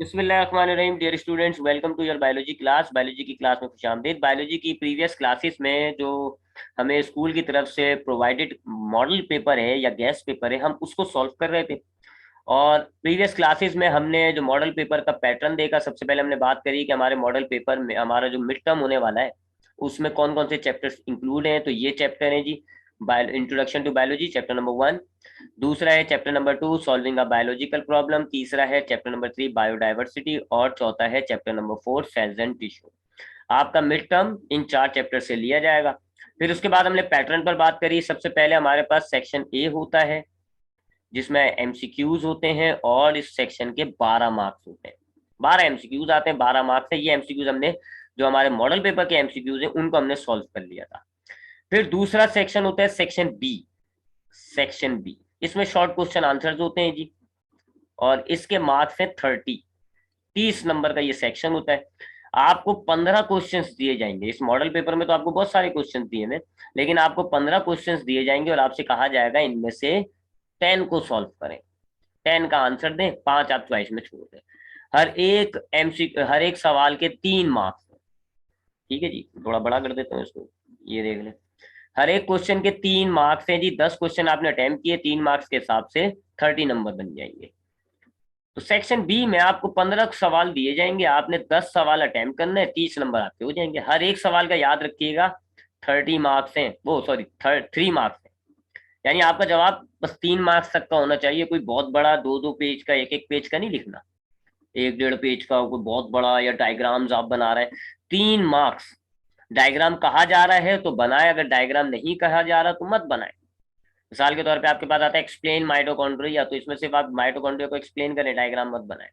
बिस्मिल्लाहिर्रहमानिर्रहीम। Dear students, welcome to your biology class. Biology की class में खुशामदीद। बायोलॉजी की प्रीवियस क्लासेस में जो हमें स्कूल की तरफ से प्रोवाइडेड मॉडल पेपर है या गेस्ट पेपर है, हम उसको सॉल्व कर रहे थे। और प्रीवियस क्लासेस में हमने जो मॉडल पेपर का पैटर्न देखा, सबसे पहले हमने बात करी कि हमारे मॉडल पेपर में हमारा जो मिड टर्म होने वाला है उसमें कौन कौन से चैप्टर्स इंक्लूड हैं। तो ये चैप्टर है जी, introduction to biology, chapter number 1। दूसरा है chapter number 2, solving a biological problem. तीसरा है चैप्टर नंबर 3, बायोडाइवर्सिटी। और चौथा है chapter number 4, cells and tissue. आपका मिड टर्म इन 4 चैप्टर से लिया जाएगा। फिर उसके बाद हमने पैटर्न पर बात करी। सबसे पहले हमारे पास सेक्शन ए होता है जिसमें एमसीक्यूज होते हैं, और इस सेक्शन के 12 मार्क्स होते हैं। 12 एमसीक्यूज आते हैं, 12 मार्क्स है। ये एमसीक्यूज हमने जो हमारे मॉडल पेपर के एमसीक्यूज है उनको हमने सॉल्व कर लिया था। फिर दूसरा सेक्शन होता है सेक्शन बी। सेक्शन बी, इसमें शॉर्ट क्वेश्चन आंसर्स होते हैं जी, और इसके मार्क्स है 30 नंबर का ये सेक्शन होता है। आपको 15 क्वेश्चंस दिए जाएंगे इस मॉडल पेपर में। तो आपको बहुत सारे क्वेश्चंस दिए हैं, लेकिन आपको 15 क्वेश्चंस दिए जाएंगे और आपसे कहा जाएगा इनमें से 10 को सॉल्व करें, 10 का आंसर दें, 5 आप चॉइस में छोड़ दें। हर एक सवाल के 3 मार्क्स। ठीक है जी, थोड़ा बड़ा कर देते हैं इसको, ये देख लें। हर एक क्वेश्चन के 3 मार्क्स हैं जी। 10 क्वेश्चन आपने अटेम्प्ट किए, 3 मार्क्स के हिसाब से 30 नंबर बन जाएंगे। तो सेक्शन बी में आपको 15 सवाल दिए जाएंगे, आपने 10 सवाल अटेम्प्ट करना है, 30 नंबर आपके हो जाएंगे। हर एक सवाल का याद रखिएगा 30 मार्क्स हैं, वो सॉरी 3 मार्क्स हैं। यानी आपका जवाब बस 3 मार्क्स तक का होना चाहिए। कोई बहुत बड़ा 2-2 पेज का, एक एक पेज का नहीं लिखना, 1-1.5 पेज का कोई बहुत बड़ा, या डायग्राम्स आप बना रहे हैं। 3 मार्क्स। डायग्राम कहा जा रहा है तो बनाए, अगर डायग्राम नहीं कहा जा रहा तो मत बनाए। मिसाल के तौर पे आपके पास आता है एक्सप्लेन माइटोकॉन्ड्रिया, तो इसमें सिर्फ आप माइटोकॉन्ड्रिया को एक्सप्लेन करें, डायग्राम मत बनाए।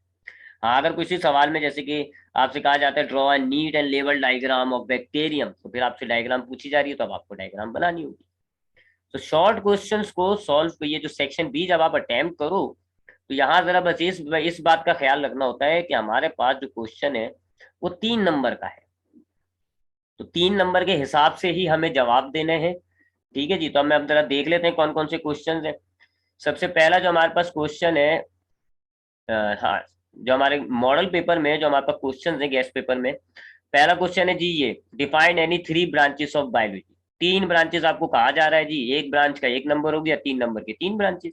हाँ, अगर किसी सवाल में जैसे कि आपसे कहा जाता है draw a neat and level diagram of bacterium, तो फिर आपसे डायग्राम पूछी जा रही है तो अब आपको डायग्राम बनानी होगी। तो शॉर्ट क्वेश्चंस को सॉल्व, ये जो सेक्शन बी जब आप अटेम्प्ट करो, तो यहाँ जरा बस इस बात का ख्याल रखना होता है कि हमारे पास जो क्वेश्चन है वो 3 नंबर का है, तो 3 नंबर के हिसाब से ही हमें जवाब देने हैं। ठीक है जी, तो अब जरा देख लेते हैं कौन कौन से क्वेश्चन है। सबसे पहला जो हमारे पास क्वेश्चन है, हाँ, जो हमारे मॉडल पेपर में जो हमारे पास क्वेश्चन है गेस्ट पेपर में, पहला क्वेश्चन है जी ये, define any 3 branches of biology. 3 branches आपको कहा जा रहा है जी, एक ब्रांच का 1 नंबर हो गया, 3 नंबर के 3 ब्रांचेस।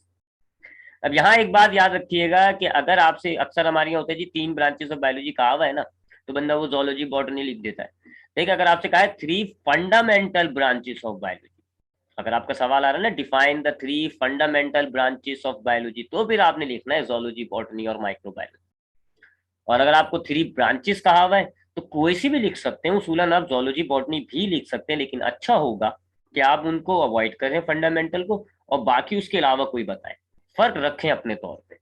अब यहाँ एक बात याद रखिएगा कि अगर आपसे, अक्सर हमारे यहाँ होता है जी 3 ब्रांचेस ऑफ बायोलॉजी कहा हुआ है ना, तो बंदा वो जोलॉजी बॉटनी लिख देता है। लेकिन अगर आपसे कहा है 3 फंडामेंटल ब्रांचेस ऑफ बायोलॉजी, अगर आपका सवाल आ रहा है ना define the 3 fundamental branches of biology, तो फिर आपने लिखना है जोलॉजी, बॉटनी और माइक्रोबायोलॉजी। और अगर आपको 3 ब्रांचेस कहा हुआ है तो कोई सी भी लिख सकते हैं, उसूलन आप जोलॉजी बॉटनी भी लिख सकते हैं, लेकिन अच्छा होगा कि आप उनको अवॉइड करें फंडामेंटल को, और बाकी उसके अलावा कोई बताएं, फर्क रखें अपने तौर पे।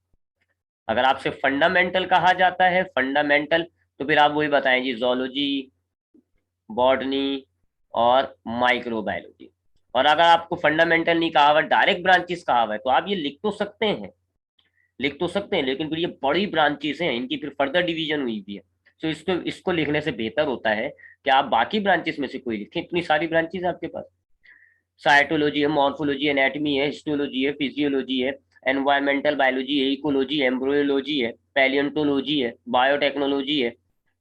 अगर आपसे फंडामेंटल कहा जाता है, फंडामेंटल, तो फिर आप वही बताएं जी, जोलॉजी, बॉटनी और माइक्रोबायोलॉजी। और अगर आपको फंडामेंटल नहीं कहा हुआ, डायरेक्ट ब्रांचेस कहा हुआ है, तो आप ये लिख तो सकते हैं, लिख तो सकते हैं, लेकिन फिर ये बड़ी ब्रांचेस हैं, इनकी फिर फर्दर डिवीजन हुई भी है। तो इसको इसको लिखने से बेहतर होता है कि आप बाकी ब्रांचेस में से कोई लिखें, इतनी सारी ब्रांचेस है आपके पास। साइटोलॉजी है, मॉर्फोलॉजी, एनाटमी है, हिस्टोलॉजी है, फिजियोलॉजी है, एनवायरमेंटल बायोलॉजी है, इकोलॉजी है, एम्ब्रोयोलॉजी है, पैलियोंटोलॉजी है, बायोटेक्नोलॉजी है।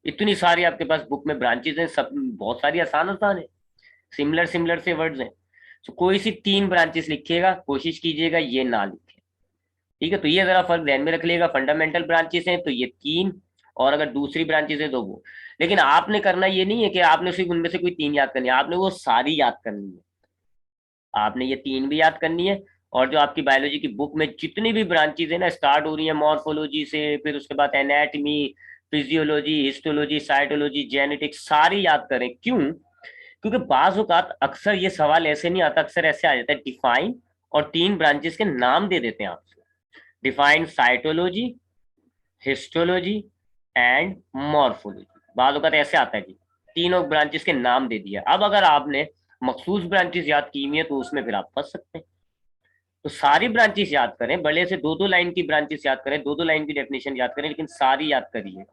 इतनी सारी आपके पास बुक में ब्रांचेस हैं, सब बहुत सारी आसान आसान है, सिमिलर सिमिलर से वर्ड्स हैं। तो कोई सी 3 ब्रांचेस लिखिएगा, कोशिश कीजिएगा ये ना लिखे। ठीक है, तो ये जरा फर्क ध्यान में रख लिएगा, फंडामेंटल ब्रांचेस हैं तो ये 3, और अगर दूसरी ब्रांचेस है तो वो। लेकिन आपने करना ये नहीं है कि आपने सिर्फ उनमें से कोई 3 याद करनी है, आपने वो सारी याद करनी है। आपने ये 3 भी याद करनी है, और जो आपकी बायोलॉजी की बुक में जितनी भी ब्रांचेज है ना, स्टार्ट हो रही है मॉर्फोलॉजी से, फिर उसके बाद anatomy, physiology, histology, cytology, genetics, सारी याद करें। क्यों? क्योंकि बाज औकात अक्सर ये सवाल ऐसे नहीं आता, अक्सर ऐसे आ जाता है डिफाइन, और 3 ब्रांचेस के नाम दे देते हैं आपसे, define cytology, histology and morphology. बाज औकात ऐसे आता है जी, तीनों ब्रांचेस के नाम दे दिया। अब अगर आपने मखसूस ब्रांचेस याद की हुई है तो उसमें फिर आप फंस सकते हैं। तो सारी ब्रांचेस याद करें, बड़े से 2-2 लाइन की ब्रांचेस याद करें, 2-2 लाइन की डेफिनेशन याद करें, लेकिन सारी याद करिए।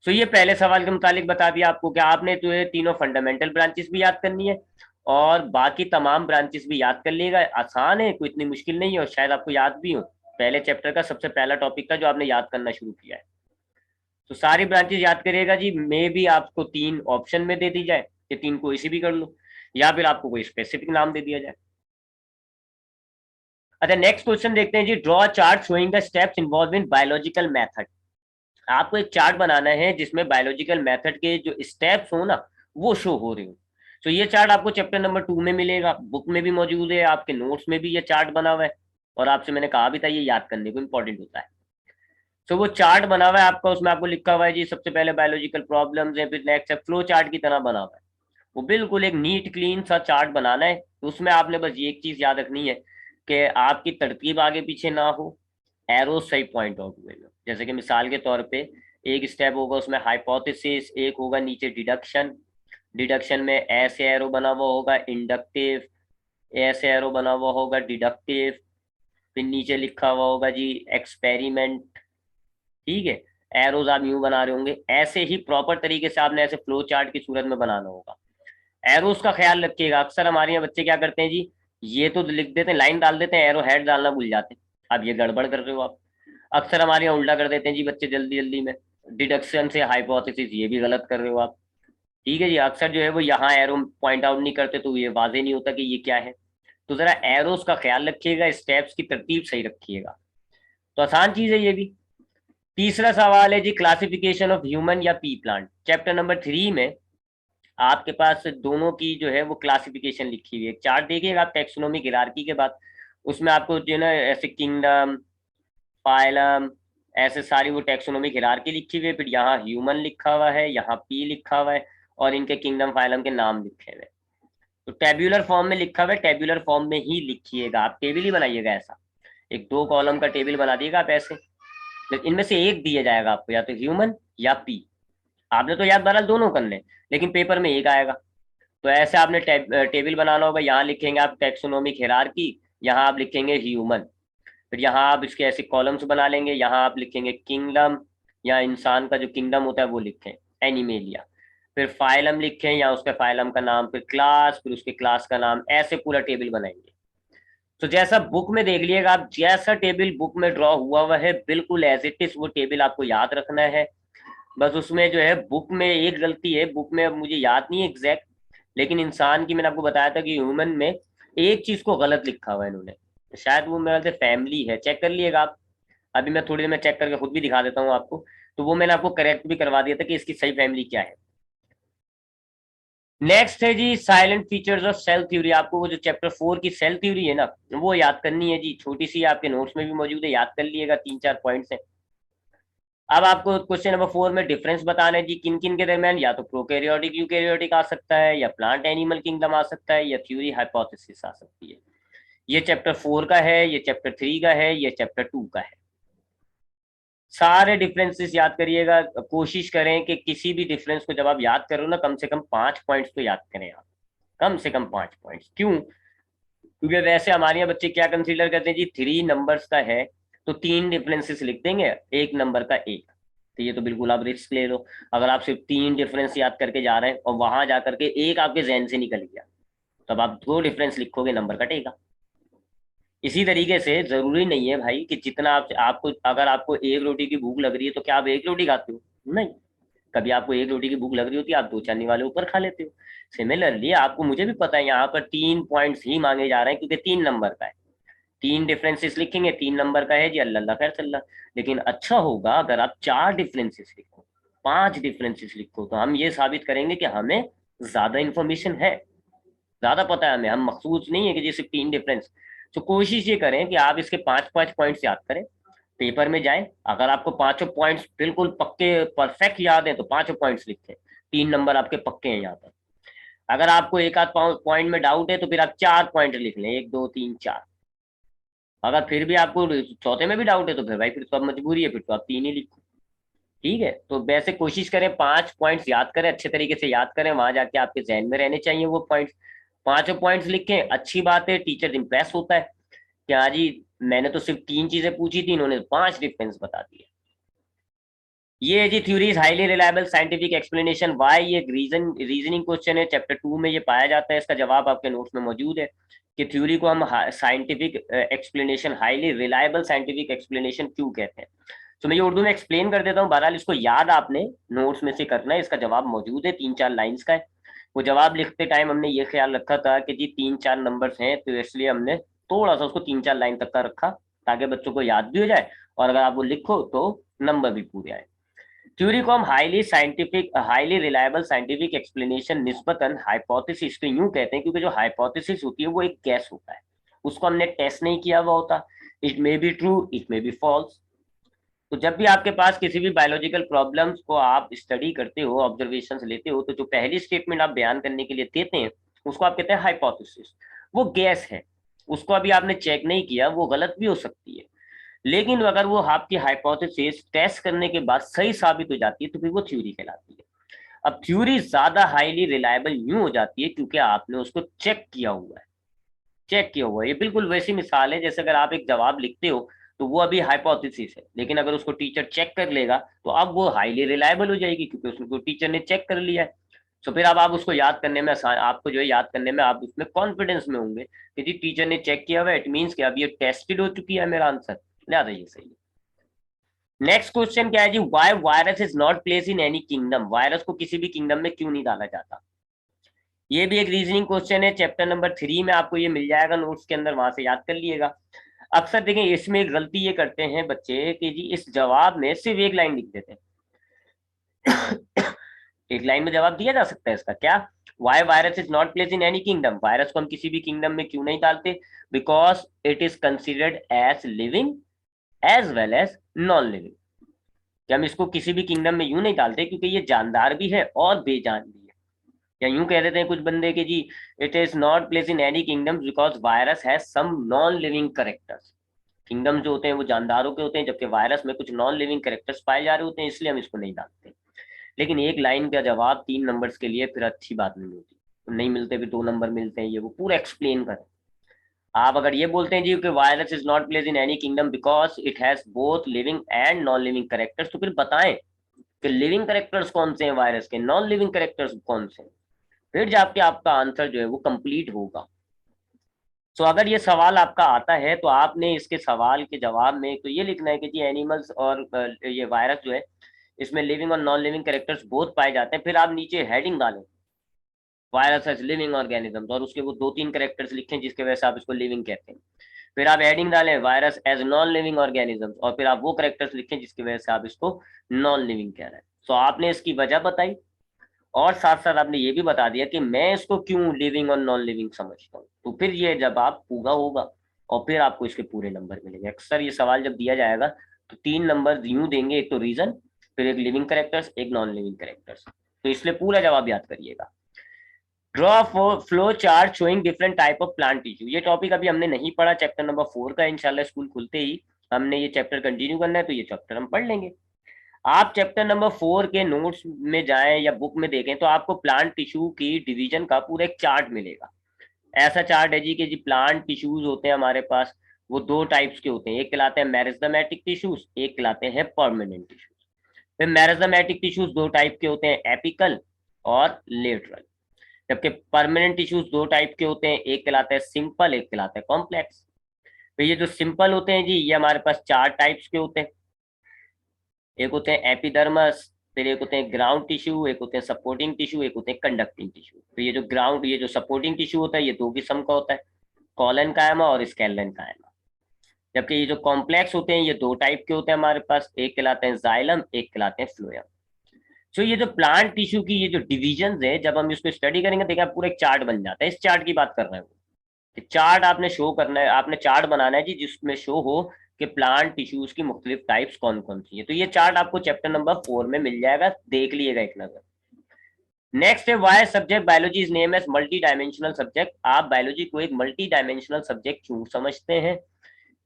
तो ये पहले सवाल के मुतालिक बता दिया आपको कि आपने जो है तीनों फंडामेंटल ब्रांचेस भी याद करनी है, और बाकी तमाम ब्रांचेस भी याद कर लिएगा। आसान है, कोई इतनी मुश्किल नहीं है, और शायद आपको याद भी हो, पहले चैप्टर का सबसे पहला टॉपिक का जो आपने याद करना शुरू किया है। तो सारी ब्रांचेस याद करिएगा जी, मे भी आपको 3 ऑप्शन में दे दी जाए कि 3 को इसी भी कर लो, या फिर आपको कोई स्पेसिफिक नाम दे दिया जाए। अच्छा, नेक्स्ट क्वेश्चन देखते हैं जी, draw chart showing the steps involve in biological method. आपको एक चार्ट बनाना है जिसमें बायोलॉजिकल मेथड के जो स्टेप्स हो ना वो शो हो रहे हो। तो ये चार्ट आपको चैप्टर नंबर 2 में मिलेगा, बुक में भी मौजूद है, आपके नोट्स में भी ये चार्ट बना हुआ है, और आपसे मैंने कहा भी था ये याद करने को इंपॉर्टेंट होता है। तो वो चार्ट बना हुआ है आपका, उसमें आपको लिखा हुआ है जी सबसे पहले बायोलॉजिकल प्रॉब्लम्स है, फिर नेक्स्ट है फ्लो चार्ट की तरह बना हुआ है। वो बिल्कुल एक नीट क्लीन सा चार्ट बनाना है। तो उसमें आपने बस ये एक चीज याद रखनी है कि आपकी तरतीब आगे पीछे ना हो, एरो सही पॉइंट आउट हुए। जैसे कि मिसाल के तौर पे एक स्टेप होगा उसमें हाइपोथेसिस, एक होगा नीचे डिडक्शन, डिडक्शन में ऐसे एरो बना हुआ होगा इंडक्टिव, ऐसे एरो बना हुआ होगा डिडक्टिव, फिर नीचे लिखा हुआ होगा जी एक्सपेरिमेंट। ठीक है, एरोज आप यूं बना रहे होंगे, ऐसे ही प्रॉपर तरीके से आपने ऐसे फ्लो चार्ट की सूरत में बनाना होगा। एरोस का ख्याल रखिएगा, अक्सर हमारे यहाँ बच्चे क्या करते हैं जी, ये तो लिख देते हैं, लाइन डाल देते हैं, एरो हेड डालना भूल जाते हैं। अब ये गड़बड़ कर रहे हो आप। अक्सर हमारे यहाँ उल्टा कर देते हैं जी बच्चे जल्दी जल्दी में, डिडक्शन से हाइपोथेसिस, ये भी गलत कर रहे हो आप। ठीक है जी, अक्सर जो है वो यहाँ एरो पॉइंट आउट नहीं करते तो ये वाजे नहीं होता कि ये क्या है। तो जरा एरोस का ख्याल रखिएगा, स्टेप्स की तरतीब सही रखिएगा। तो आसान चीज है ये भी। तीसरा सवाल है जी, क्लासिफिकेशन ऑफ ह्यूमन या पी प्लांट। चैप्टर नंबर 3 में आपके पास दोनों की जो है वो क्लासिफिकेशन लिखी हुई है। एक चार्ट देखिएगा आप टेक्सोनोमिक हिरार्की के बाद, उसमें आपको जो है ना ऐसे किंगडम, फाइलम, ऐसे सारी वो टेक्सोनोमिक हिरार्की लिखी हुई है। फिर यहाँ ह्यूमन लिखा हुआ है, यहाँ पी लिखा हुआ है, और इनके किंगडम फाइलम के नाम लिखे हुए हैं। तो टेब्यूलर फॉर्म में लिखा हुआ है, टेब्यूलर फॉर्म में ही लिखिएगा, आप टेबल ही बनाइएगा ऐसा, एक 2 कॉलम का टेबल बना दिएगा आप ऐसे। तो इनमें से एक दिया जाएगा आपको, या तो ह्यूमन या पी। आपने तो याद बहरहाल दोनों करने, लेकिन पेपर में एक आएगा। तो ऐसे आपने टेबल बनाना होगा, यहाँ लिखेंगे आप टेक्सोनोमिक हिरार्की, यहाँ आप लिखेंगे ह्यूमन, फिर यहाँ आप इसके ऐसे कॉलम्स बना लेंगे, यहाँ आप लिखेंगे किंगडम, या इंसान का जो किंगडम होता है वो लिखें, एनिमेलिया। फिर फाइलम लिखें, या उसके फाइलम का नाम, फिर क्लास, फिर उसके क्लास का नाम, ऐसे पूरा टेबल बनाएंगे। तो जैसा बुक में देख लिएगा आप, जैसा टेबल बुक में ड्रॉ हुआ हुआ है बिल्कुल एज इट इज वो टेबल आपको याद रखना है। बस उसमें जो है बुक में एक गलती है, बुक में अब मुझे याद नहीं है एग्जैक्ट, लेकिन इंसान की मैंने आपको बताया था कि ह्यूमन में एक चीज को गलत लिखा हुआ है इन्होंने, शायद वो मेरे से फैमिली है, चेक कर लिएगा आप। अभी मैं थोड़ी देर में चेक करके खुद भी दिखा देता हूँ आपको। तो वो मैंने आपको करेक्ट भी करवा दिया था कि इसकी सही फैमिली क्या है। नेक्स्ट है जी salient features of cell theory. आपको वो जो चैप्टर 4 की सेल थ्योरी है ना वो याद करनी है जी, छोटी सी आपके नोट्स में भी मौजूद है, याद कर लिएगा, 3-4 पॉइंट्स है। अब आपको क्वेश्चन नंबर 4 में डिफरेंस बताना है जी किन किन के दरमियान, या तो प्रोकैरियोटिक यूकैरियोटिक आ सकता है, या प्लांट एनिमल किंगडम आ सकता है, या थ्योरी हाइपोथेसिस आ सकती है। ये चैप्टर 4 का है, ये चैप्टर 3 का है, ये चैप्टर 2 का है। सारे डिफरेंसेस याद करिएगा, कोशिश करें कि किसी भी डिफरेंस को जब आप याद करो ना कम से कम 5 पॉइंट्स तो याद करें आप, कम से कम 5 पॉइंट्स। क्यों? क्योंकि वैसे हमारे यहाँ बच्चे क्या कंसीडर करते हैं जी, 3 नंबर्स का है तो 3 डिफरेंसेस लिख देंगे, 1 नंबर का 1। तो ये तो बिल्कुल आप रिस्क ले लो। अगर आप सिर्फ 3 डिफरेंस याद करके जा रहे हैं और वहां जाकर के एक आपके जहन से निकल गया, तब आप 2 डिफरेंस लिखोगे, नंबर कटेगा। इसी तरीके से जरूरी नहीं है भाई कि जितना आपको अगर आपको एक रोटी की भूख लग रही है तो क्या आप एक रोटी खाते हो? नहीं, कभी आपको एक रोटी की भूख लग रही होती है, आप 2 चने वाले ऊपर खा लेते हो। सिमिलरली आपको, मुझे भी पता है यहाँ पर 3 पॉइंट्स ही मांगे जा रहे हैं क्योंकि 3 नंबर का है। 3 डिफरेंसेस लिखेंगे, 3 नंबर का है जी, अल्लाह अल्लाह खैर चल रहा। लेकिन अच्छा होगा अगर आप 4 डिफरेंसेस लिखो, 5 डिफरेंसेस लिखो, तो हम ये साबित करेंगे कि हमें ज्यादा इंफॉर्मेशन है, ज्यादा पता है हमें, हम मखसूस नहीं है कि जी सिर्फ 3 डिफरेंस। तो कोशिश ये करें कि आप इसके 5-5 पॉइंट्स याद करें, पेपर में जाएं, अगर आपको पांचों पॉइंट्स बिल्कुल पक्के परफेक्ट याद है तो 5 पॉइंट्स लिखें, 3 नंबर आपके पक्के हैं यहाँ पर। अगर आपको एक आध पॉइंट में डाउट है तो फिर आप 4 पॉइंट लिख लें, 1 2 3 4। अगर फिर भी आपको चौथे में भी डाउट है तो फिर भाई फिर तो अब मजबूरी है, फिर तो आप 3 ही लिखो। ठीक है, तो वैसे कोशिश करें 5 पॉइंट्स याद करें, अच्छे तरीके से याद करें, वहां जाके आपके जहन में रहने चाहिए वो पॉइंट्स। 5 पॉइंट्स लिखें, अच्छी बात है, टीचर इंप्रेस होता है कि हाँ जी मैंने तो सिर्फ 3 चीजें पूछी थी, इन्होंने 5 डिफरेंस बता दिए। ये जी theory is highly reliable scientific explanation why, ये रीजनिंग क्वेश्चन है, चैप्टर 2 में ये पाया जाता है, इसका जवाब आपके नोट्स में मौजूद है कि थ्योरी को हम scientific explanation, highly reliable scientific explanation क्यों कहते हैं। तो मैं ये उर्दू में एक्सप्लेन कर देता हूँ। बहरहाल इसको याद आपने नोट्स में से करना है, इसका जवाब मौजूद है, 3-4 लाइंस का है। वो जवाब लिखते टाइम हमने ये ख्याल रखा था कि जी 3-4 नंबर्स हैं, तो इसलिए हमने थोड़ा सा उसको 3-4 लाइन तक का रखा ताकि बच्चों को याद भी हो जाए और अगर आप वो लिखो तो नंबर भी पूरे आए। थ्योरी को हम हाईली रिलायबल साइंटिफिक एक्सप्लेनेशन निस्बतन हाइपोथेसिस को यूं कहते हैं, क्योंकि जो हाइपोथेसिस होती है वो एक गैस होता है, उसको हमने टेस्ट नहीं किया हुआ होता। It may be true, it may be false. तो जब भी आपके पास किसी भी बायोलॉजिकल प्रॉब्लम्स को आप स्टडी करते हो, ऑब्जर्वेशंस लेते हो, तो जो पहली स्टेटमेंट आप बयान करने के लिए देते हैं उसको आप कहते हैं हाइपोथेसिस। वो गैस है, उसको अभी आपने चेक नहीं किया, वो गलत भी हो सकती है, लेकिन अगर वो आपकी हाइपोथेसिस टेस्ट करने के बाद सही साबित हो जाती है तो फिर वो थ्योरी कहलाती है। अब थ्योरी ज्यादा हाईली रिलायबल यूं हो जाती है क्योंकि आपने उसको चेक किया हुआ है। चेक किया हुआ है, ये बिल्कुल वैसी मिसाल है जैसे अगर आप एक जवाब लिखते हो तो वो अभी हाइपोथेसिस है, लेकिन अगर उसको टीचर चेक कर लेगा तो अब वो हाईली रिलायबल हो जाएगी क्योंकि उसको टीचर ने चेक कर लिया है। तो फिर अब आप उसको याद करने में आपको जो है याद करने में आप उसमें कॉन्फिडेंस में होंगे कि जी टीचर ने चेक किया हुआ है, इट मीन्स कि अब ये टेस्टेड हो चुकी है मेरा आंसर, लिहाजा ये सही है। नेक्स्ट क्वेश्चन क्या है जी, why virus is not place in any kingdom, virus को किसी भी किंगडम में क्यों नहीं डाला जाता। ये भी एक रीजनिंग क्वेश्चन है, चैप्टर नंबर 3 में आपको ये मिल जाएगा नोट्स के अंदर, वहां से याद कर लिएगा। अक्सर देखें इसमें एक गलती ये करते हैं बच्चे कि जी इस जवाब में सिर्फ एक लाइन लिख देते हैं। एक लाइन में जवाब दिया जा सकता है इसका क्या, why virus is not place in any kingdom, virus को हम किसी भी किंगडम में क्यों नहीं डालते, because it is considered as living as well as non living. कि हम इसको किसी भी किंगडम में यूं नहीं डालते क्योंकि ये जानदार भी है और बेजान भी है। या यूं कह देते हैं कुछ बंदे के जी, it is not place in any kingdom because virus has some non living characters. Kingdom जो होते हैं वो जानदारों के होते हैं, जबकि वायरस में कुछ नॉन लिविंग करेक्टर्स पाए जा रहे होते हैं, इसलिए हम इसको नहीं डालते। लेकिन एक लाइन का जवाब 3 नंबर्स के लिए फिर अच्छी बात नहीं होती, तो नहीं मिलते भी 2 नंबर मिलते हैं, ये वो पूरा एक्सप्लेन करें। आप अगर ये बोलते हैं जी कि virus is not place in any kingdom because it has both living and non living characters, तो फिर बताएं कि लिविंग करेक्टर्स कौन से हैं वायरस के, नॉन लिविंग करेक्टर्स कौन से हैं, फिर जाके आपका आंसर जो है वो कंप्लीट होगा। तो अगर ये सवाल आपका आता है तो आपने इसके सवाल के जवाब में तो ये लिखना है कि जी एनिमल्स और ये वायरस जो है इसमें लिविंग और नॉन लिविंग कैरेक्टर्स बोथ पाए जाते हैं, फिर आप नीचे हेडिंग डालें वायरस एज लिविंग ऑर्गेनिज्म और उसके वो 2-3 कैरेक्टर्स लिखें जिसके वजह से आप इसको लिविंग कहते हैं। फिर आप हेडिंग डालें virus as non living organism और फिर आप वो कैरेक्टर्स लिखें जिसकी वजह से आप इसको नॉन लिविंग कह रहे हैं। तो आपने इसकी वजह बताई और साथ साथ आपने ये भी बता दिया कि मैं इसको क्यों लिविंग और नॉन लिविंग समझता हूँ, तो फिर ये जब आप पूरा होगा और फिर आपको इसके पूरे नंबर मिलेंगे। अक्सर ये सवाल जब दिया जाएगा तो 3 नंबर यूं देंगे, एक तो रीजन, फिर एक लिविंग करेक्टर्स, एक नॉन लिविंग करेक्टर्स, तो इसलिए पूरा जवाब याद करिएगा। Draw flow chart showing different type of plant tissue, ये टॉपिक अभी हमने नहीं पढ़ा, चैप्टर नंबर 4 का, इंशाल्लाह स्कूल खुलते ही हमने ये चैप्टर कंटिन्यू करना है, तो ये चैप्टर हम पढ़ लेंगे। आप चैप्टर नंबर 4 के नोट्स में जाएं या बुक में देखें तो आपको प्लांट टिश्यू की डिवीजन का पूरा एक चार्ट मिलेगा। ऐसा चार्ट है जी कि जी प्लांट टिश्यूज होते हैं हमारे पास, वो 2 टाइप्स के होते हैं, एक कहलाते हैं मेरिस्टेमेटिक टिश्यूज, एक कहलाते हैं परमानेंट टिश्यूज। फिर मेरिस्टेमेटिक टिश्यूज 2 टाइप के होते हैं, एपिकल और लेटरल, जबकि परमानेंट टिश्यूज 2 टाइप के होते हैं, एक कहलाता है सिंपल, एक कहलाता है कॉम्प्लेक्स। तो ये जो सिंपल होते हैं जी ये हमारे पास 4 टाइप्स के होते हैं, एक होते हैं एपिडर्मस, फिर एक होते हैं ग्राउंड टिश्यू, एक होते हैं सपोर्टिंग टिश्यू, एक होते हैं कंडक्टिंग टिश्यू। तो ये जो सपोर्टिंग टिश्यू होता है ये 2 किस्म का होता है, कॉलन कायमा और स्केलन कायमा। जबकि ये जो कॉम्प्लेक्स होते हैं ये 2 टाइप के होते हैं हमारे पास, एक कहलाते हैं जाइलम, एक कहलाते हैं फ्लोएम। तो ये जो प्लांट टिश्यू की ये जो डिविजन है जब हम इसको स्टडी करेंगे देखिए पूरा एक चार्ट बन जाता है, इस चार्ट की बात कर रहे हैं कि चार्ट आपने शो करना है, आपने चार्ट बनाना है जी जिसमें शो हो कि प्लांट टिश्यूज की मुख्तलिफ टाइप्स कौन कौन सी है। तो ये चार्ट आपको चैप्टर नंबर 4 में मिल जाएगा, देख लीजिएगा एक नजर। नेक्स्ट है why subject biology is name as multi dimensional subject, आप बायोलॉजी को एक मल्टी डायमेंशनल सब्जेक्ट क्यों समझते हैं,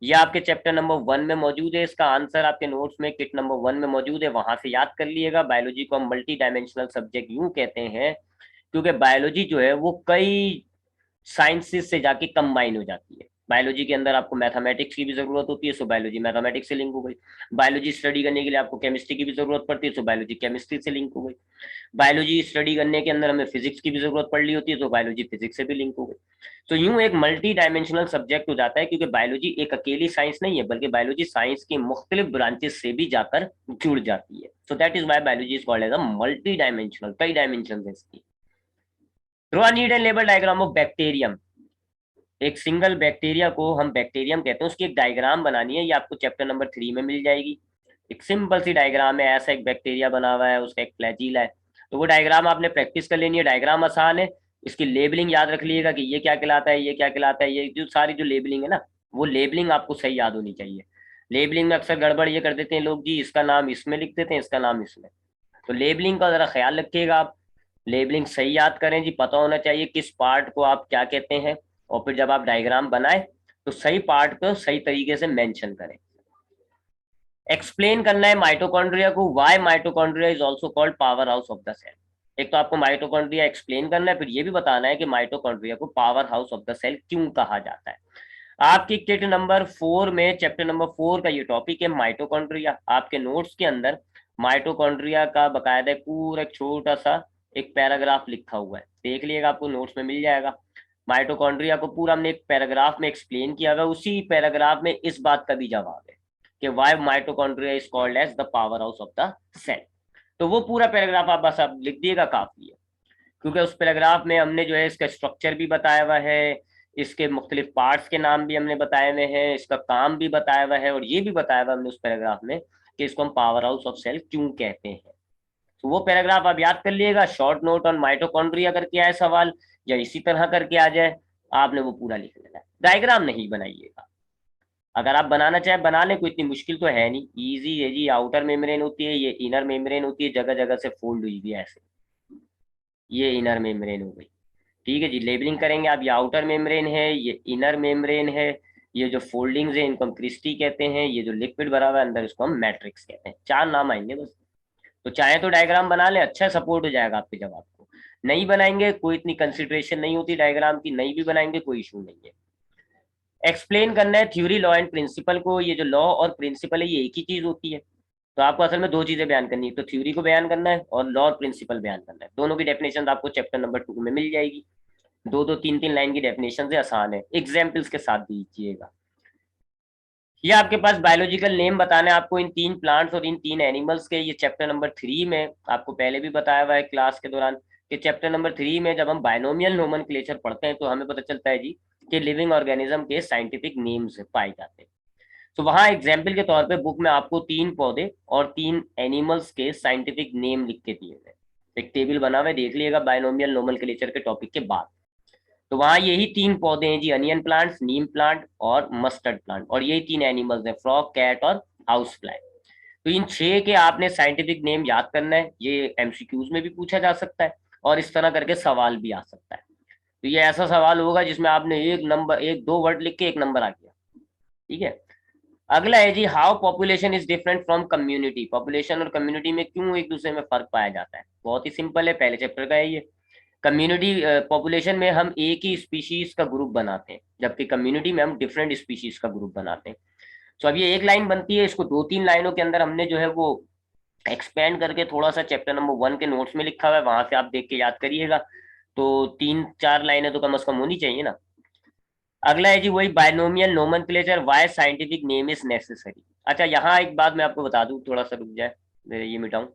ये आपके चैप्टर नंबर 1 में मौजूद है, इसका आंसर आपके नोट्स में किट नंबर 1 में मौजूद है, वहां से याद कर लिएगा। बायोलॉजी को हम मल्टी डायमेंशनल सब्जेक्ट यूं कहते हैं क्योंकि बायोलॉजी जो है वो कई साइंसेस से जाके कंबाइन हो जाती है। बायोलॉजी के अंदर आपको मैथमेटिक्स की भी जरूरत होती है, सो बायोलॉजी मैथमेटिक्स से लिंक हो गई। बायोलॉजी स्टडी करने के लिए आपको केमिस्ट्री की भी जरूरत पड़ती है, सो बायोलॉजी केमिस्ट्री से लिंक हो गई। बायोलॉजी स्टडी करने के अंदर हमें फिजिक्स की भी जरूरत पड़ रही होती है, तो बायोलॉजी फिजिक्स से भी लिंक हो गई। तो यूं एक मल्टी डायमेंशनल सब्जेक्ट हो जाता है, क्योंकि बायोलॉजी एक अकेली साइंस नहीं है, बल्कि बायोलॉजी साइंस की मुख्तलिफ ब्रांचेस से भी जाकर जुड़ जाती है। So that is why biology is called as a multi dimensional, कई डायमेंशन है इसकी। Draw neat and label diagram of bacterium. एक सिंगल बैक्टीरिया को हम बैक्टीरियम कहते हैं, उसकी एक डायग्राम बनानी है, ये आपको चैप्टर नंबर 3 में मिल जाएगी। एक सिंपल सी डायग्राम है, ऐसा एक बैक्टीरिया बना हुआ है, उसका एक फ्लैजीला है, तो वो डायग्राम आपने प्रैक्टिस कर लेनी है। डायग्राम आसान है, इसकी लेबलिंग याद रख लीजिएगा कि ये क्या कहलाता है, ये क्या कहलाता है, ये जो सारी जो लेबलिंग है ना, वो लेबलिंग आपको सही याद होनी चाहिए। लेबलिंग में अक्सर गड़बड़ ये कर देते हैं लोग जी, इसका नाम इसमें लिख देते हैं, इसका नाम इसमें। तो लेबलिंग का जरा ख्याल रखिएगा आप, लेबलिंग सही याद करें जी, पता होना चाहिए किस पार्ट को आप क्या कहते हैं, और फिर जब आप डायग्राम बनाए तो सही पार्ट को सही तरीके से मेंशन करें। एक्सप्लेन करना है माइटोकॉन्ड्रिया को, why mitochondria is also called power house of the cell. एक तो आपको माइटोकॉन्ड्रिया एक्सप्लेन करना है, फिर ये भी बताना है कि माइटोकॉन्ड्रिया को power house of the cell क्यों कहा जाता है। आपकी किट नंबर 4 में चैप्टर नंबर 4 का ये टॉपिक है माइटोकॉन्ड्रिया। आपके नोट्स के अंदर माइटोकॉन्ड्रिया का बकायदा पूरा एक छोटा सा एक पैराग्राफ लिखा हुआ है, देख लीजिएगा, आपको नोट्स में मिल जाएगा। माइटोकॉन्ड्रिया को पूरा हमने एक पैराग्राफ में एक्सप्लेन किया हुआ, उसी पैराग्राफ में इस बात का भी जवाब है कि why mitochondria is called as the power house of the cell. तो वो पूरा पैराग्राफ आप बस आप लिख दिएगा, काफी है, क्योंकि उस पैराग्राफ में हमने जो है इसका स्ट्रक्चर भी बताया हुआ है, इसके मुख्तलिफ पार्ट्स के नाम भी हमने बताए हुए हैं, इसका काम भी बताया हुआ है, और ये भी बताया हुआ हमने उस पैराग्राफ में कि इसको हम पावर हाउस ऑफ सेल क्यों कहते हैं। तो वो पैराग्राफ आप याद कर लिएगा, शॉर्ट नोट ऑन माइटोकॉन्ड्रिया करके आए सवाल, या इसी तरह करके आ जाए, आपने वो पूरा लिख लेना है, डायग्राम नहीं बनाइएगा। अगर आप बनाना चाहे बना ले, कोई इतनी मुश्किल तो है नहीं, इजी है जी। आउटर मेम्ब्रेन होती है, ये इनर मेम्ब्रेन होती है, जगह जगह से फोल्ड हुई भी है ऐसे, ये इनर मेम्ब्रेन हो गई, ठीक है जी। लेबलिंग करेंगे आप, ये आउटर मेम्ब्रेन है, ये इनर मेम्ब्रेन है, ये जो फोल्डिंग्स है इनको हम क्रिस्टी कहते हैं, ये जो लिक्विड भरा हुआ है अंदर इसको हम मैट्रिक्स कहते हैं। 4 नाम आएंगे बस। तो चाहे तो डायग्राम बना ले, अच्छा सपोर्ट हो जाएगा आपके जवाब को। नहीं बनाएंगे कोई इतनी कंसिडरेशन नहीं होती डायग्राम की, नहीं भी बनाएंगे कोई इशू नहीं है। एक्सप्लेन करना है थ्योरी लॉ एंड प्रिंसिपल को। ये जो लॉ और प्रिंसिपल है ये एक ही चीज होती है, तो आपको असल में 2 चीजें बयान करनी है, तो थ्योरी को बयान करना है और लॉ और प्रिंसिपल बयान करना है। दोनों की डेफिनेशन आपको चैप्टर नंबर 2 में मिल जाएगी। 2-2 3-3 लाइन की डेफिनेशन से आसान है, एग्जाम्पल्स के साथ दीजिएगा। ये आपके पास बायोलॉजिकल नेम बताना है आपको इन 3 प्लांट्स और इन 3 एनिमल्स के। ये चैप्टर नंबर 3 में आपको पहले भी बताया हुआ है क्लास के दौरान कि चैप्टर नंबर 3 में जब हम बायनोमियल नोमेनक्लेचर पढ़ते हैं तो हमें पता चलता है जी कि लिविंग ऑर्गेनिज्म के साइंटिफिक नेम्स पाए जाते हैं। तो वहां एग्जाम्पल के तौर पे बुक में आपको 3 पौधे और 3 एनिमल्स के साइंटिफिक नेम लिख के दिए हैं, एक टेबल बना हुआ है, देख लिएगा बायनोमियल नोमेनक्लेचर के टॉपिक के बाद। तो वहां यही 3 पौधे हैं जी, अनियन प्लांट्स, नीम प्लांट और मस्टर्ड प्लांट, और यही 3 एनिमल्स हैं, फ्रॉग, कैट और हाउस फ्लाई। तो इन 6 के आपने साइंटिफिक नेम याद करना है, ये एमसीक्यूज में भी पूछा जा सकता है और इस तरह करके सवाल भी आ सकता है। तो ये ऐसा सवाल होगा जिसमें आपने एक नंबर, एक 2 वर्ड लिख के 1 नंबर आ गया, ठीक है। अगला है जी, how population is different from community. Population और कम्युनिटी में क्यों एक दूसरे में फर्क पाया जाता है, बहुत ही सिंपल है, पहले चैप्टर का है ये। कम्युनिटी पॉपुलेशन में हम एक ही स्पीशीज का ग्रुप बनाते हैं, जबकि कम्युनिटी में हम डिफरेंट स्पीशीज का ग्रुप बनाते हैं। तो अब ये एक लाइन बनती है, इसको 2-3 लाइनों के अंदर हमने जो है वो एक्सपेंड करके थोड़ा सा चैप्टर नंबर 1 के नोट्स में लिखा हुआ है, वहां से आप देख के याद करिएगा। तो 3-4 लाइनें तो कम से कम होनी चाहिए ना। अगला है जी वही binomial nomenclature, why scientific name is necessary. अच्छा, यहाँ एक बात मैं आपको बता दूं, थोड़ा सा रुक जाए, मेरे ये मिटाऊं।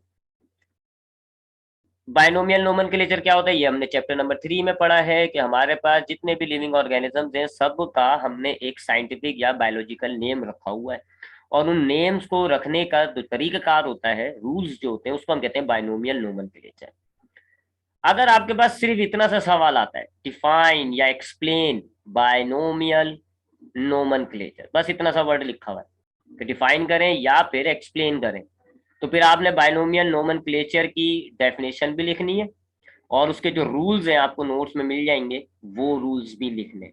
बायनोमियल नोमेनक्लेचर क्या होता है, ये हमने चैप्टर नंबर 3 में पढ़ा है कि हमारे पास जितने भी लिविंग ऑर्गेनिजम्स हैं सबका हमने एक साइंटिफिक या बायोलॉजिकल नेम रखा हुआ है, और उन नेम्स को रखने का जो तरीकाकार होता है, रूल्स जो होते हैं, उसको हम कहते हैं बायनोमियल नोमेनक्लेचर। अगर आपके पास सिर्फ इतना सा सवाल आता है, डिफाइन या एक्सप्लेन बायनोमियल नोमेनक्लेचर, बस इतना सा वर्ड लिखा हुआ है कि डिफाइन करें या फिर एक्सप्लेन करें, तो फिर आपने बायनोमियल नोमेनक्लेचर की डेफिनेशन भी लिखनी है, और उसके जो रूल्स हैं आपको नोट्स में मिल जाएंगे, वो रूल्स भी लिखने।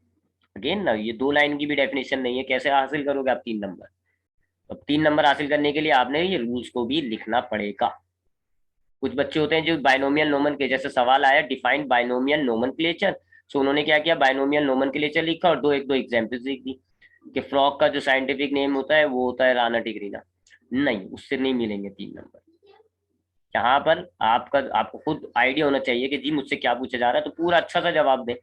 अगेन ना, ये 2 लाइन की भी डेफिनेशन नहीं है, कैसे हासिल करोगे आप 3 नंबर। तो 3 नंबर हासिल करने के लिए आपने ये रूल्स को भी लिखना पड़ेगा। कुछ बच्चे होते हैं जो बायनोमियल नोमेनक्लेचर, जैसे सवाल आया डिफाइन बायनोमियल नोमेनक्लेचर, सो उन्होंने क्या किया, बायनोमियल नोमेनक्लेचर लिखा और एक दो एग्जाम्पल्स लिख दी कि फ्रॉग का जो साइंटिफिक नेम होता है वो होता है राना टिग्रीना। नहीं, उससे नहीं मिलेंगे 3 नंबर। यहाँ पर आपको खुद आइडिया होना चाहिए कि जी मुझसे क्या पूछा जा रहा है, तो पूरा अच्छा सा जवाब दें।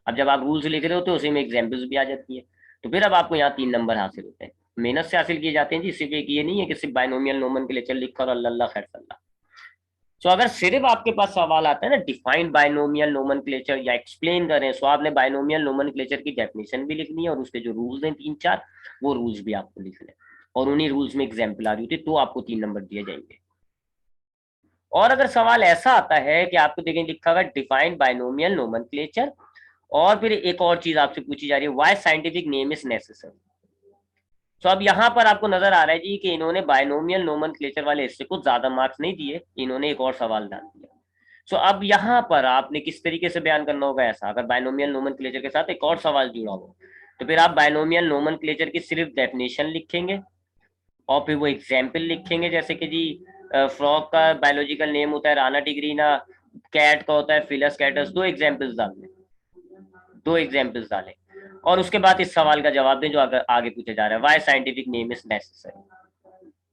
अब जब आप रूल्स लिख रहे होते हो उसी में एग्जाम्पल्स भी आ जाती है, तो फिर अब आपको यहाँ 3 नंबर हासिल होते हैं। मेहनत से हासिल किए जाते हैं जी, सिर्फ एक ये नहीं है कि सिर्फ बायनोमियल नोमेनक्लेचर लिखकर और अल्लाह खैर सल्ला। सो अगर सिर्फ आपके पास सवाल आता है ना डिफाइंड बायनोमियल नोमेनक्लेचर या एक्सप्लेन करें, सो आपने बायनोमियल नोमेनक्लेचर की डेफिनेशन भी लिखनी है और उसके जो रूल्स हैं 3 4, वो रूल्स भी आपको लिखने हैं, और उन्हीं रूल्स में एग्जाम्पल आ रही होती है, तो आपको 3 नंबर दिए जाएंगे। और अगर सवाल ऐसा आता है कि आपको देखें लिखा हुआ डिफाइंड बायनोमियल नोमेनक्लेचर, और फिर एक और चीज आपसे पूछी जा रही है, why scientific name is necessary. तो अब यहाँ पर आपको नजर आ रहा है जी कि इन्होंने बायनोमियल नोमेनक्लेचर वाले हिस्से को ज्यादा मार्क्स नहीं दिए, इन्होंने एक और सवाल डाल दिया। सो अब यहाँ पर आपने किस तरीके से बयान करना होगा ऐसा, अगर बायनोमियल नोमेनक्लेचर के साथ एक और सवाल जुड़ा हो, तो फिर आप बायनोमियल नोमेनक्लेचर की सिर्फ डेफिनेशन लिखेंगे और फिर वो एग्जाम्पल लिखेंगे, जैसे कि जी फ्रॉग का बायोलॉजिकल नेम होता है राना टिग्रीना, कैट का होता है फिलस कैटस, दो एग्जाम्पल्स डालें और उसके बाद इस सवाल का जवाब दें जो आगे पूछा जा रहा है, why scientific name is necessary.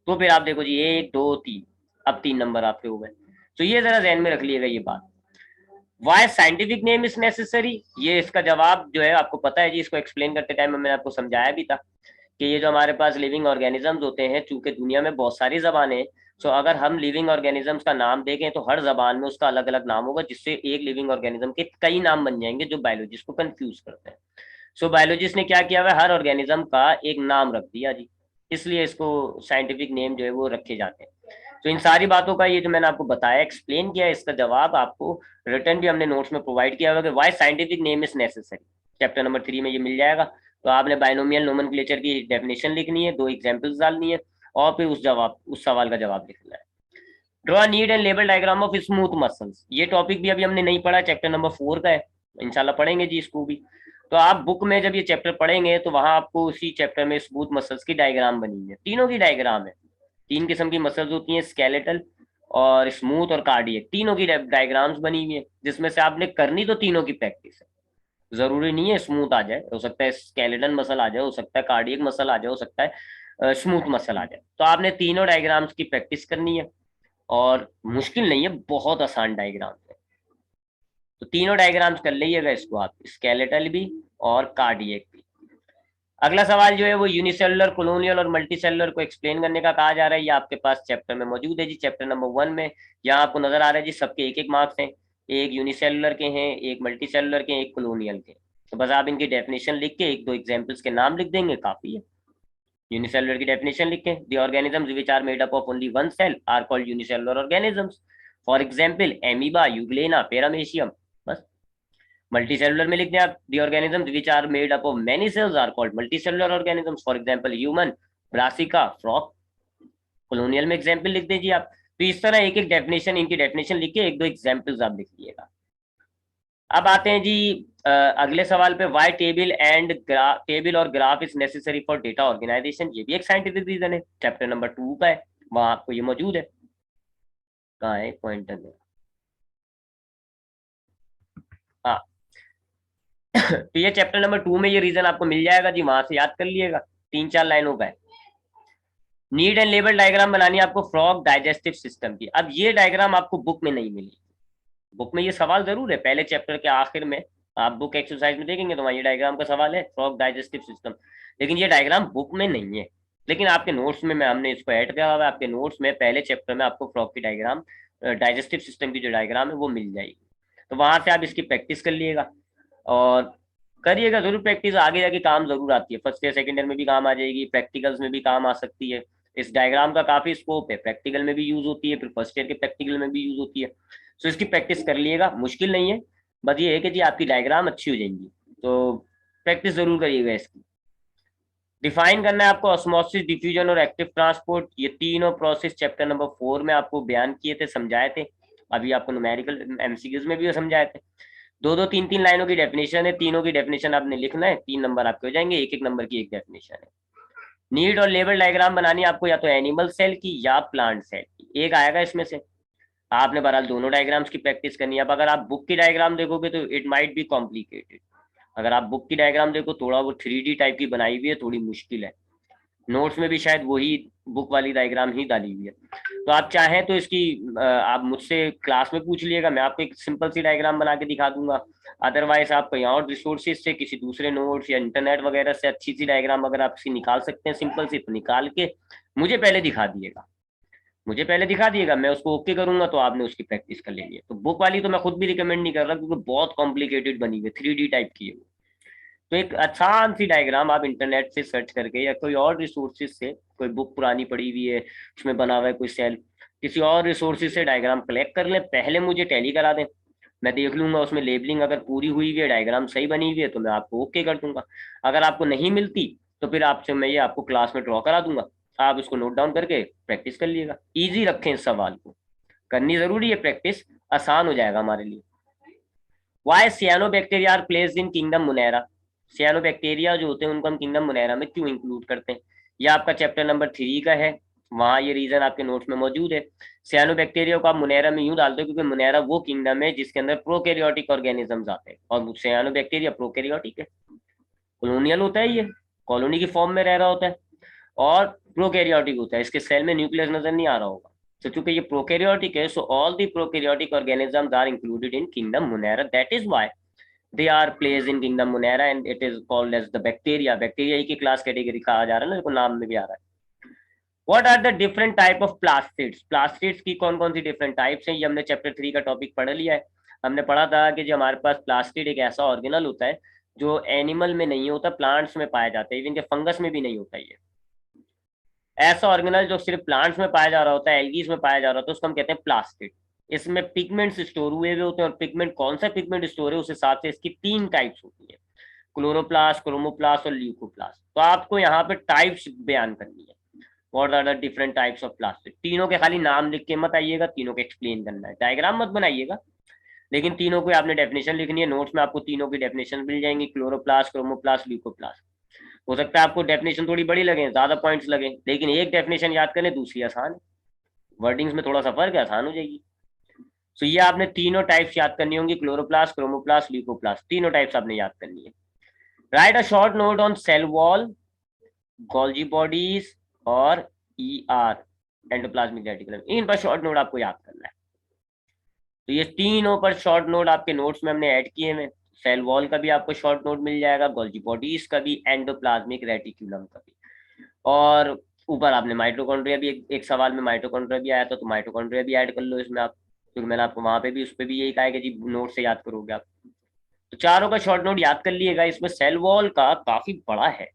तो फिर आप देखो जी 1 2 3, अब 3 नंबर आपके हो गए। तो ये जरा ध्यान में रख लिएगा ये बात, why scientific name is necessary, ये इसका जवाब जो है आपको पता है जी, इसको एक्सप्लेन करते टाइम मैंने आपको समझाया भी था कि ये जो हमारे पास लिविंग ऑर्गेनिजम्स होते हैं, चूंकि दुनिया में बहुत सारी जबानें हैं, सो अगर हम लिविंग ऑर्गेनिजम्स का नाम देखें तो हर जबान में उसका अलग अलग नाम होगा, जिससे एक लिविंग ऑर्गेनिज्म के कई नाम बन जाएंगे जो बायोलॉजिस्ट को कंफ्यूज करते हैं। सो बायोलॉजिस्ट ने क्या किया हुआ, हर ऑर्गेनिज्म का एक नाम रख दिया जी, इसलिए इसको साइंटिफिक नेम जो है वो रखे जाते हैं। तो इन सारी बातों का ये जो मैंने आपको बताया एक्सप्लेन किया, इसका जवाब आपको रिटर्न भी हमने नोट्स में प्रोवाइड किया हुआ कि why scientific name is necessary, chapter number 3 में ये मिल जाएगा। तो आपने बायनोमियल नोमेनक्लेचर की डेफिनेशन लिखनी है, दो एग्जांपल्स डालनी है और फिर उस सवाल का जवाब लिखना है। Draw neat and label diagram of smooth muscles, ये टॉपिक भी अभी हमने नहीं पढ़ा, चैप्टर नंबर 4 का है, इंशाल्लाह पढ़ेंगे जी इसको भी। तो आप बुक में जब ये चैप्टर पढ़ेंगे तो वहां आपको उसी चैप्टर में स्मूथ मसल्स की डायग्राम बनी है, तीनों की डायग्राम है। 3 किस्म की मसल्स होती हैं, स्केलेटल और स्मूथ और कार्डियक, तीनों की डायग्राम्स बनी हुई है, जिसमें से आपने करनी तो तीनों की प्रैक्टिस है। जरूरी नहीं है स्मूथ आ जाए, हो सकता है स्केलेटन मसल आ जाए, हो सकता है कार्डियक मसल आ जाए, हो सकता है स्मूथ मसल आ जाए। तो आपने तीनों डायग्राम्स की प्रैक्टिस करनी है और मुश्किल नहीं है, बहुत आसान डायग्राम है। तो तीनों डायग्राम्स कर लीजिएगा इसको आप, स्केलेटल भी और कार्डियक भी। अगला सवाल जो है वो यूनिसेलुलर, कोलोनियल और मल्टीसेलुलर को एक्सप्लेन करने का कहा जा रहा है, ये आपके पास चैप्टर में मौजूद है जी, चैप्टर नंबर 1 में। यहाँ आपको नजर आ रहा है जी सबके एक एक मार्क्स हैं, एक यूनिसेलुलर के हैं, एक मल्टीसेलुलर के, एक कोलोनियल के। तो बस आप इनकी डेफिनेशन लिख के एक दो एग्जाम्पल्स के नाम लिख देंगे, काफी है। यूनिसेलुलर की डेफिनेशन लिख के, the organisms which are made up of only one cell are called unicellular organisms, for example amoeba, euglena, paramecium. बस मल्टीसेलुलर में लिख दें आप, the organisms which are made up of many cells are called multicellular organisms, for example human, brassica, frog. Colonial में example लिख दीजिए आप। तो इस तरह एक एक डेफिनेशन, इनकी डेफिनेशन लिख के एक दो एग्जांपल्स आप लिख लीजिएगा। अब आते हैं जी अगले सवाल पे, वाई टेबल और graph is necessary for data organization, ये भी एक साइंटिफिक रीजन है, चैप्टर नंबर 2 का है, वहां आपको ये मौजूद है। कहाँ है पॉइंटर में, हाँ। तो ये चैप्टर नंबर 2 में ये रीजन आपको मिल जाएगा जी, वहां से याद कर लिएगा, 3 4 लाइनों का है। नीड एंड लेबल डायग्राम बनानी है आपको फ्रॉग डाइजेस्टिव सिस्टम की। अब ये डायग्राम आपको बुक में नहीं मिली, बुक में ये सवाल जरूर है, पहले चैप्टर के आखिर में आप बुक एक्सरसाइज में देखेंगे तो वहाँ ये डायग्राम का सवाल है, फ्रॉग डाइजेस्टिव सिस्टम, लेकिन ये डायग्राम बुक में नहीं है। लेकिन आपके नोट्स में मैं हमने इसको ऐड किया हुआ है, आपके नोट्स में पहले चैप्टर में आपको फ्रॉग की डायग्राम, डाइजेस्टिव सिस्टम की जो डायग्राम है वो मिल जाएगी। तो वहां से आप इसकी प्रैक्टिस कर लिएगा और करिएगा जरूर प्रैक्टिस, आगे जाके काम जरूर आती है, फर्स्ट ईयर सेकेंड ईयर में भी काम आ जाएगी, प्रैक्टिकल्स में भी काम आ सकती है। इस डायग्राम का काफी स्कोप है, प्रैक्टिकल में भी यूज होती है, फिर फर्स्ट ईयर के प्रैक्टिकल में भी यूज होती है। सो इसकी प्रैक्टिस कर लिएगा, मुश्किल नहीं है, बस ये है कि जी आपकी डायग्राम अच्छी हो जाएंगी, तो प्रैक्टिस जरूर करिएगा इसकी। डिफाइन करना है आपको ऑस्मोसिस, डिफ्यूजन और एक्टिव ट्रांसपोर्ट, ये तीनों प्रोसेस चैप्टर नंबर 4 में आपको बयान किए थे, समझाए थे, अभी आपको न्यूमेरिकल एमसीक्यूज में भी समझाए थे। दो दो तीन तीन लाइनों की डेफिनेशन है, तीनों की डेफिनेशन आपने लिखना है, 3 नंबर आपके हो जाएंगे, एक एक नंबर की एक डेफिनेशन है। नीड और लेबल डायग्राम बनानी है आपको या तो एनिमल सेल की या प्लांट सेल की, एक आएगा इसमें से। आपने बहरहाल दोनों डायग्राम्स की प्रैक्टिस करनी है। अब अगर आप बुक की डायग्राम देखोगे तो इट माइट बी कॉम्प्लिकेटेड। अगर आप बुक की डायग्राम देखो, थोड़ा वो 3D टाइप की बनाई हुई है, थोड़ी मुश्किल है। नोट्स में भी शायद वही बुक वाली डायग्राम ही डाली हुई है। तो आप चाहें तो इसकी आप मुझसे क्लास में पूछ लीजिएगा, मैं आपको एक सिंपल सी डायग्राम बना के दिखा दूंगा। अदरवाइज आप कहीं और रिसोर्सेज से, किसी दूसरे नोट्स या इंटरनेट वगैरह से अच्छी सी डायग्राम अगर आप इसकी निकाल सकते हैं सिंपल सी, तो निकाल के मुझे पहले दिखा दिएगा। मुझे पहले दिखा दिएगा, मैं उसको ओके करूंगा, तो आपने उसकी प्रैक्टिस कर लेनी है। तो बुक वाली तो मैं खुद भी रिकमेंड नहीं कर रहा, क्योंकि बहुत कॉम्प्लिकेटेड बनी हुई है, 3D टाइप की है वो। तो एक आसान सी डायग्राम आप इंटरनेट से सर्च करके या कोई और रिसोर्सेज से, कोई बुक पुरानी पड़ी हुई है उसमें बना हुआ है कोई सेल, किसी और रिसोर्सेज से डायग्राम कलेक्ट कर लें, पहले मुझे टैली करा दें। मैं देख लूंगा उसमें लेबलिंग अगर पूरी हुई हुई है, डायग्राम सही बनी हुई है, तो मैं आपको ओके कर दूंगा। अगर आपको नहीं मिलती तो फिर आपसे मैं ये आपको क्लास में ड्रॉ करा दूंगा, आप इसको नोट डाउन करके प्रैक्टिस कर लीजिएगा। ईजी रखें इस सवाल को, करनी जरूरी है प्रैक्टिस, आसान हो जाएगा हमारे लिए। Why cyanobacteria are placed in kingdom Monera. Cyanobacteria जो होते हैं उनको हम किंगडम मुनैरा में क्यों इंक्लूड करते हैं? ये आपका चैप्टर नंबर 3 का है, वहाँ ये रीजन आपके नोट्स में मौजूद है। सियानो बैक्टीरिया को आप मुनैरा में यूं डालते हो क्योंकि मुनैरा वो किंगडम है जिसके अंदर प्रोकैरियोटिक ऑर्गेनिजम्स आते हैं, और सियानो बैक्टीरिया प्रोकैरियोटिक है, कॉलोनियल होता है, ये कॉलोनी की फॉर्म में रह रहा होता है, और प्रोकैरियोटिक होता है, इसके सेल में न्यूक्लियस नजर नहीं आ रहा होगा। तो चूंकि ये प्रोकैरियोटिक है, so all the prokaryotic organisms are included in kingdom Monera, that is why they are placed in kingdom munera and it is called as the bacteria। Bacteria की क्लास कैटेगरी कहा जा रहा है ना, देखो नाम में भी आ रहा है। What are the different type of plastids? Plastids की कौन कौन सी डिफरेंट टाइप्स हैं, ये हमने चैप्टर 3 का टॉपिक पढ़ लिया है। हमने पढ़ा था कि जो हमारे पास प्लास्टिड एक ऐसा ऑर्गेनल होता है जो एनिमल में नहीं होता, प्लांट्स में पाया जाता है, इवन के फंगस में भी नहीं होता। ये ऐसा ऑर्गेनल जो सिर्फ प्लांट्स में पाया जा रहा होता है, एल्गीज में पाया जा रहा होता है, उसको हम कहते हैं प्लास्टिड। इसमें पिगमेंट्स स्टोर हुए हुए होते हैं, और पिगमेंट कौन सा पिगमेंट स्टोर है उस हिसाब से इसकी 3 टाइप्स होती है, क्लोरोप्लास्ट, क्रोमोप्लास्ट और ल्यूकोप्लास्ट। तो आपको यहाँ पे टाइप्स बयान करनी है, what are the different types of plastid. तीनों के खाली नाम लिख के मत आइएगा, तीनों को एक्सप्लेन करना है, डायग्राम मत बनाइएगा, लेकिन तीनों को आपने डेफिनेशन लिखनी है। नोट्स में आपको तीनों की डेफिनेशन मिल जाएंगी, क्लोरोप्लास्ट, क्रोमोप्लास्ट, ल्यूकोप्लास्ट। हो सकता है आपको डेफिनेशन थोड़ी बड़ी लगे, ज्यादा पॉइंट्स लगे, लेकिन एक डेफिनेशन याद करें, दूसरी आसान है, वर्डिंग्स में थोड़ा सा फर्क है, आसान हो जाएगी। तो ये आपने तीनों टाइप्स याद करनी होंगी, क्लोरोप्लास्ट, क्रोमोप्लास्ट, ल्यूकोप्लास्ट, तीनों टाइप्स आपने याद करनी है। Right a short note on sale wall, Golgi bodies और ER, एंडोप्लाज्मिक रेटिकुलम, इन पर शॉर्ट नोट आपको याद करना है। तो ये तीनों पर शॉर्ट नोट आपके नोट्स में हमने ऐड किए हैं। सेल वॉल का भी आपको शॉर्ट नोट मिल जाएगा, गोल्जी बॉडीज का भी, एंडोप्लाज्मिक रेटिकुलम का भी, और ऊपर आपने माइटोकॉन्ड्रिया भी, एक सवाल में माइटोकॉन्ड्रिया भी आया था, तो माइटोकॉन्ड्रिया भी ऐड कर लो इसमें आप, क्योंकि मैंने आपको वहां पे भी, उस पर भी यही कहा है कि जी नोट से याद करोगे आप। तो चारों का शॉर्ट नोट याद कर लिएगा। इसमें सेल वॉल का काफी बड़ा है,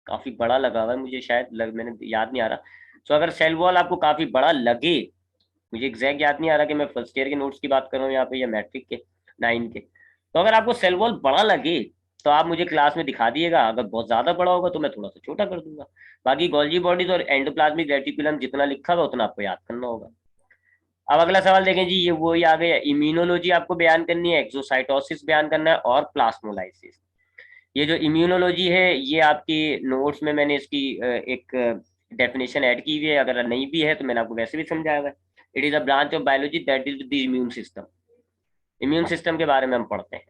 काफी बड़ा लगा हुआ है, मुझे शायद मैंने याद नहीं आ रहा। तो अगर सेल वॉल आपको काफी बड़ा लगे, मुझे एग्जैक्ट याद नहीं आ रहा कि मैं फर्स्ट ईयर के नोट्स की बात कर रहा हूँ यहाँ पे या मैट्रिक के 9 के, तो अगर आपको सेल वॉल बड़ा लगे तो आप मुझे क्लास में दिखा दिएगा, अगर बहुत ज्यादा बड़ा होगा तो मैं थोड़ा सा छोटा कर दूंगा। बाकी गोल्जी बॉडीज और एंडोप्लाज्मिक रेटिकुलम जितना लिखा हुआ उतना आपको याद करना होगा। अब अगला सवाल देखें जी, ये वही आ गया, इम्यूनोलॉजी आपको बयान करनी है, एक्सोसाइटोसिस बयान करना है, और प्लास्मोलाइसिस। ये जो इम्यूनोलॉजी है, ये आपकी नोट्स में मैंने इसकी एक डेफिनेशन ऐड की हुई है, अगर नहीं भी है तो मैंने आपको वैसे भी समझाया हुआ है। It is a branch of biology that is the immune system. Immune system के बारे में हम पढ़ते हैं।